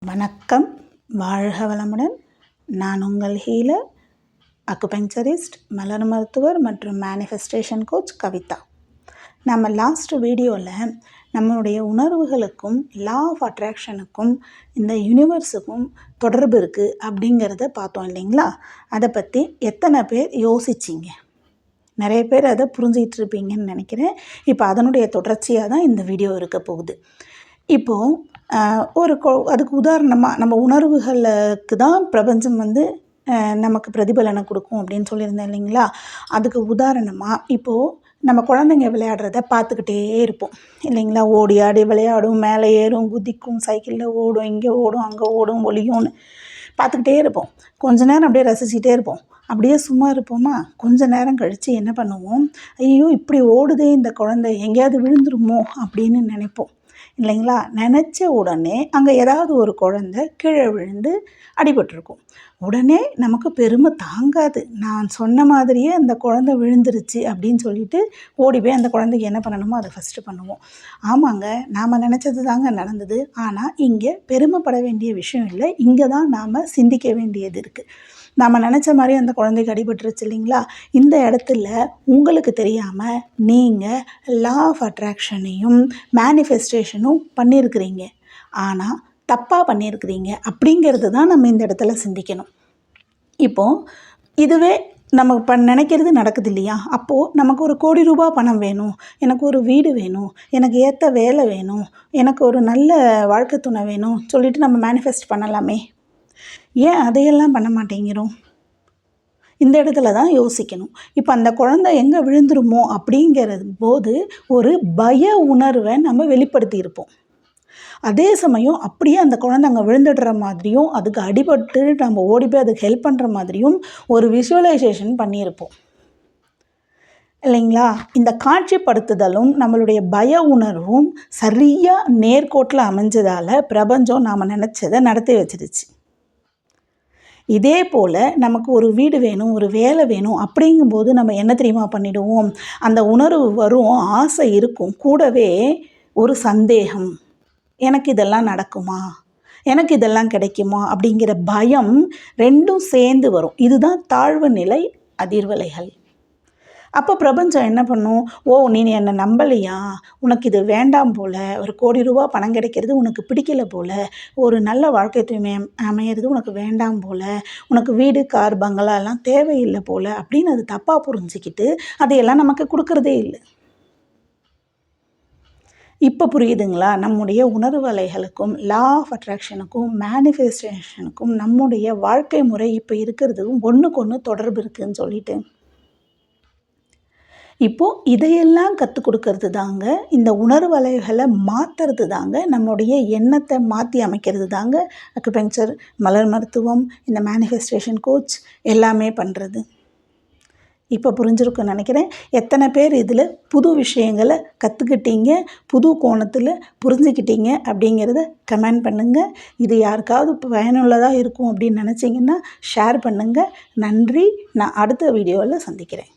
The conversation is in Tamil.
வணக்கம், வாழ்க வளமுடன். நான் உங்கள் ஹீலர், அக்குபங்சரிஸ்ட், மலர் மருத்துவர் மற்றும் மேனிஃபெஸ்டேஷன் கோச் கவிதா. நம்ம லாஸ்ட் வீடியோவில் நம்மளுடைய உணர்வுகளுக்கும் லா ஆஃப் அட்ராக்ஷனுக்கும் இந்த யூனிவர்ஸுக்கும் தொடர்பு இருக்குது அப்படிங்கிறத பார்த்தோம் இல்லைங்களா? அதை பற்றி எத்தனை பேர் யோசிச்சிங்க? நிறைய பேர் அதை புரிஞ்சிகிட்டு இருப்பீங்கன்னு நினைக்கிறேன். இப்போ அதனுடைய தொடர்ச்சியாக தான் இந்த வீடியோ இருக்க போகுது. இப்போது அதுக்கு உதாரணமாக நம்ம உணர்வுகளுக்கு தான் பிரபஞ்சம் நமக்கு பிரதிபலனை கொடுக்கும் அப்படின்னு சொல்லியிருந்தேன் இல்லைங்களா? அதுக்கு உதாரணமாக இப்போது நம்ம குழந்தைங்க விளையாடுறத பார்த்துக்கிட்டே இருப்போம் இல்லைங்களா? ஓடி ஆடி விளையாடும், மேலே ஏறும், குதிக்கும், சைக்கிளில் ஓடும், இங்கே ஓடும், அங்கே ஓடும், ஒளியும்னு பார்த்துக்கிட்டே இருப்போம். கொஞ்ச நேரம் அப்படியே ரசிச்சுட்டே இருப்போம். அப்படியே சும்மா இருப்போமா? கொஞ்ச நேரம் கழித்து என்ன பண்ணுவோம்? ஐயோ, இப்படி ஓடுதே இந்த குழந்தை, எங்கேயாவது விழுந்துருமோ அப்படின்னு நினைப்போம் இல்லைங்களா? நினச்ச உடனே அங்கே ஏதாவது ஒரு குழந்தை கீழே விழுந்து அடிபட்டிருக்கும். உடனே நமக்கு பெருமை தாங்காது. நான் சொன்ன மாதிரியே அந்த குழந்தை விழுந்துருச்சு அப்படின்னு சொல்லிட்டு ஓடி போய் அந்த குழந்தைக்கு என்ன பண்ணணுமோ அதை ஃபஸ்ட்டு பண்ணுவோம். ஆமாங்க, நாம் நினச்சது தாங்க நடந்தது. ஆனால் இங்கே பெருமைப்பட வேண்டிய விஷயம் இல்லை. இங்கே தான் நாம் சிந்திக்க வேண்டியது இருக்குது. நாம் நினச்ச மாதிரி அந்த குழந்தைக்கு அடிபட்டுருச்சு இல்லைங்களா? இந்த இடத்துல உங்களுக்கு தெரியாமல் நீங்கள் லா ஆஃப் அட்ராக்ஷனையும் மேனிஃபெஸ்டேஷனும் பண்ணியிருக்கிறீங்க. ஆனால் தப்பாக பண்ணியிருக்கிறீங்க அப்படிங்கிறது தான் நம்ம இந்த இடத்துல சிந்திக்கணும். இப்போது இதுவே நம்ம நினைக்கிறது நடக்குது இல்லையா? அப்போது நமக்கு ஒரு கோடி ரூபாய் பணம் வேணும், எனக்கு ஒரு வீடு வேணும், எனக்கு ஏற்ற வேலை வேணும், எனக்கு ஒரு நல்ல வாழ்க்கை துணை வேணும் சொல்லிவிட்டு நம்ம மேனிஃபெஸ்ட் பண்ணலாமே. ஏன் அதையெல்லாம் பண்ண மாட்டேங்கிறோம்? இந்த இடத்துல தான் யோசிக்கணும். இப்போ அந்த குழந்தை எங்கே விழுந்துருமோ அப்படிங்கிறது போது ஒரு பய உணர்வை நம்ம வெளிப்படுத்தி இருப்போம். அதே சமயம் அப்படியே அந்த குழந்தை அங்கே விழுந்துடுற மாதிரியும் அதுக்கு அடிபட்டு நம்ம ஓடி போய் அதுக்கு ஹெல்ப் பண்ணுற மாதிரியும் ஒரு விஷுவலைசேஷன் பண்ணியிருப்போம் இல்லைங்களா? இந்த காட்சிப்படுத்துதலும் நம்மளுடைய பய உணர்வும் சரியாக நேர்கோட்டில் அமைஞ்சதால் பிரபஞ்சம் நாம் நினச்சதை நடத்தி வச்சிருச்சு. இதே போல் நமக்கு ஒரு வீடு வேணும், ஒரு வேலை வேணும் அப்படிங்கும்போது நம்ம என்ன தெரியுமா பண்ணிடுவோம்? அந்த உணர்வு வரும், ஆசை இருக்கும், கூடவே ஒரு சந்தேகம், எனக்கு இதெல்லாம் நடக்குமா, எனக்கு இதெல்லாம் கிடைக்குமா அப்படிங்கிற பயம் ரெண்டும் சேர்ந்து வரும். இதுதான் தாழ்வு நிலை அதிர்வலைகள். அப்போ பிரபஞ்சம் என்ன பண்ணும்? ஓ, நீ என்னை நம்பலையா, உனக்கு இது வேண்டாம் போல், ஒரு கோடி ரூபா பணம் கிடைக்கிறது உனக்கு பிடிக்கல போல், ஒரு நல்ல வாழ்க்கை தூய்மை அமையிறது உனக்கு வேண்டாம் போல், உனக்கு வீடு, கார், பங்களாலாம் தேவையில்லை போல் அப்படின்னு அது தப்பாக புரிஞ்சிக்கிட்டு அதையெல்லாம் நமக்கு கொடுக்கறதே இல்லை. இப்போ புரியுதுங்களா? நம்முடைய உணர்வு அலைகளுக்கும் லா ஆஃப் அட்ராக்ஷனுக்கும் மேனிஃபெஸ்டேஷனுக்கும் நம்முடைய வாழ்க்கை முறை இப்போ இருக்கிறதுக்கும் ஒன்றுக்கு ஒன்று தொடர்பு இருக்குதுன்னு சொல்லிட்டு. இப்போது இதையெல்லாம் கற்றுக் கொடுக்கறது தாங்க, இந்த உணர்வு அலைகளை மாற்றுறது தாங்க, நம்முடைய எண்ணத்தை மாற்றி அமைக்கிறது தாங்க அக்குபங்சர், மலர் மருத்துவம், இந்த மேனிஃபெஸ்டேஷன் கோச் எல்லாமே பண்ணுறது. இப்போ புரிஞ்சிருக்குன்னு நினைக்கிறேன். எத்தனை பேர் இதில் புது விஷயங்களை கற்றுக்கிட்டீங்க, புது கோணத்தில் புரிஞ்சுக்கிட்டீங்க அப்படிங்கிறத கமெண்ட் பண்ணுங்கள். இது யாருக்காவது பயனுள்ளதாக இருக்கும் அப்படின்னு நினச்சிங்கன்னா ஷேர் பண்ணுங்கள். நன்றி. நான் அடுத்த வீடியோவில் சந்திக்கிறேன்.